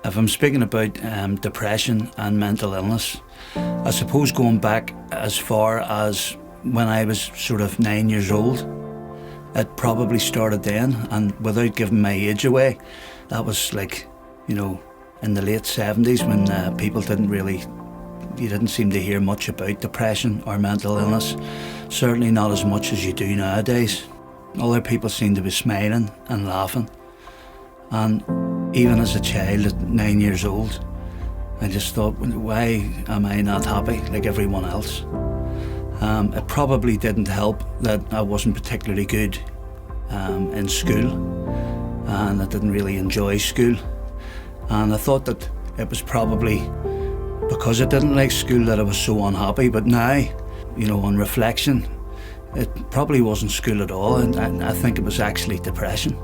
If I'm speaking about depression and mental illness, I suppose going back as far as when I was sort of 9 years old, it probably started then, and without giving my age away, that was like, in the late 70s when people you didn't seem to hear much about depression or mental illness, certainly not as much as you do nowadays. Other people seem to be smiling and laughing, and even as a child at 9 years old, I just thought, why am I not happy like everyone else? It probably didn't help that I wasn't particularly good in school, and I didn't really enjoy school. And I thought that it was probably because I didn't like school that I was so unhappy. But now, on reflection, it probably wasn't school at all, and I think it was actually depression.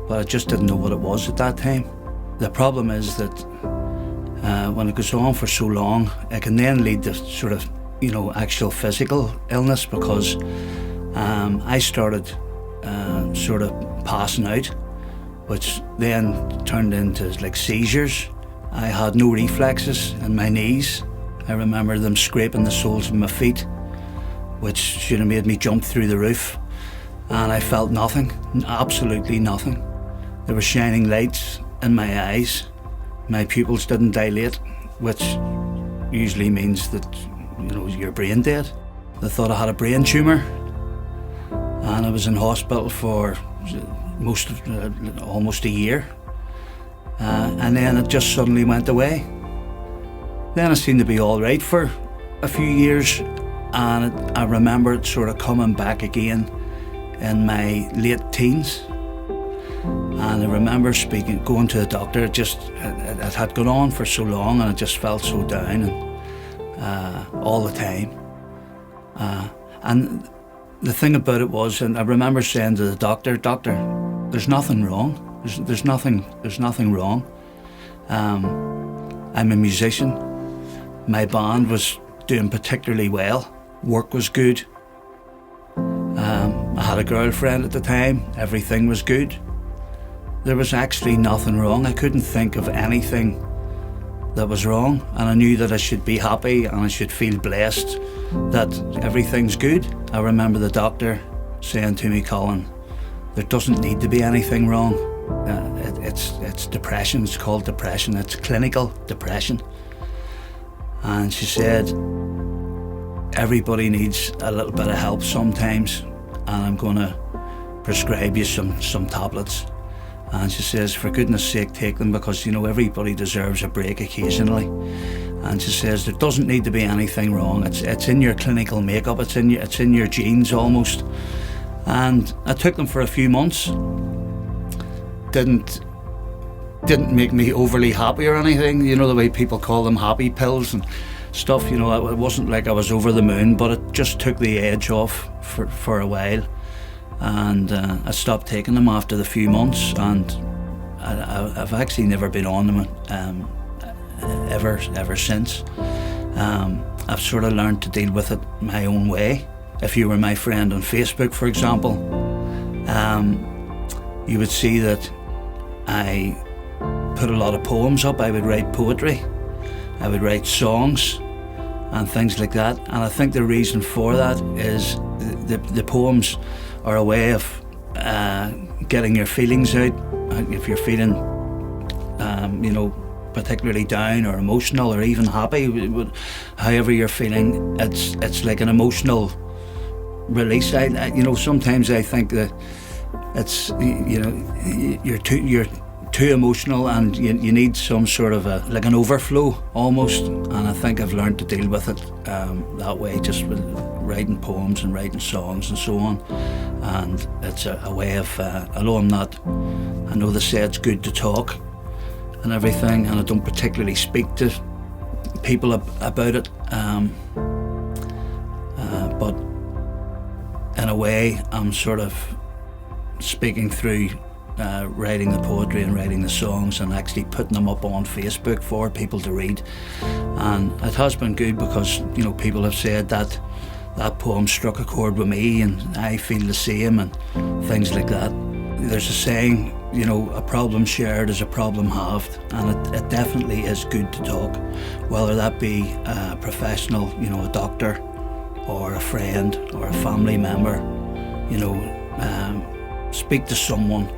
But I just didn't know what it was at that time. The problem is that when it goes on for so long, it can then lead to sort of, actual physical illness, because I started sort of passing out, which then turned into like seizures. I had no reflexes in my knees. I remember them scraping the soles of my feet, which should have made me jump through the roof. And I felt nothing, absolutely nothing. There were shining lights in my eyes. My pupils didn't dilate, which usually means that, you're brain dead. They thought I had a brain tumour, and I was in hospital for almost a year. And then it just suddenly went away. Then I seemed to be all right for a few years, and I remember it sort of coming back again in my late teens. And I remember going to the doctor. It had gone on for so long, and I just felt so down, and all the time. And the thing about it was, and I remember saying to the doctor, there's nothing wrong. There's nothing wrong. I'm a musician. My band was doing particularly well. Work was good. I had a girlfriend at the time. Everything was good. There was actually nothing wrong. I couldn't think of anything that was wrong, and I knew that I should be happy and I should feel blessed that everything's good. I remember the doctor saying to me, Colin, there doesn't need to be anything wrong. It's depression. It's called depression. It's clinical depression. And she said, everybody needs a little bit of help sometimes, and I'm going to prescribe you some tablets. And she says, for goodness sake, take them, because everybody deserves a break occasionally. And she says, there doesn't need to be anything wrong. It's in your clinical makeup. It's in your genes almost. And I took them for a few months. Didn't make me overly happy or anything. The way people call them happy pills and stuff. It wasn't like I was over the moon, but it just took the edge off for a while. And I stopped taking them after the few months, and I've actually never been on them ever since. I've sort of learned to deal with it my own way. If you were my friend on Facebook, for example, you would see that I put a lot of poems up. I would write poetry, I would write songs and things like that. And I think the reason for that is the poems are a way of getting your feelings out. If you're feeling, particularly down or emotional or even happy, however you're feeling, it's like an emotional release. Sometimes I think that it's you're too emotional, and you need some sort of an overflow almost. And I think I've learned to deal with it that way, just with writing poems and writing songs and so on. And it's a way of, although I know they say it's good to talk and everything, and I don't particularly speak to people about it, but in a way I'm sort of speaking through writing the poetry and writing the songs and actually putting them up on Facebook for people to read. And it has been good, because people have said that poem struck a chord with me, and I feel the same, and things like that. There's a saying, you know, a problem shared is a problem halved, and it definitely is good to talk, whether that be a professional, you know, a doctor, or a friend, or a family member. You know, speak to someone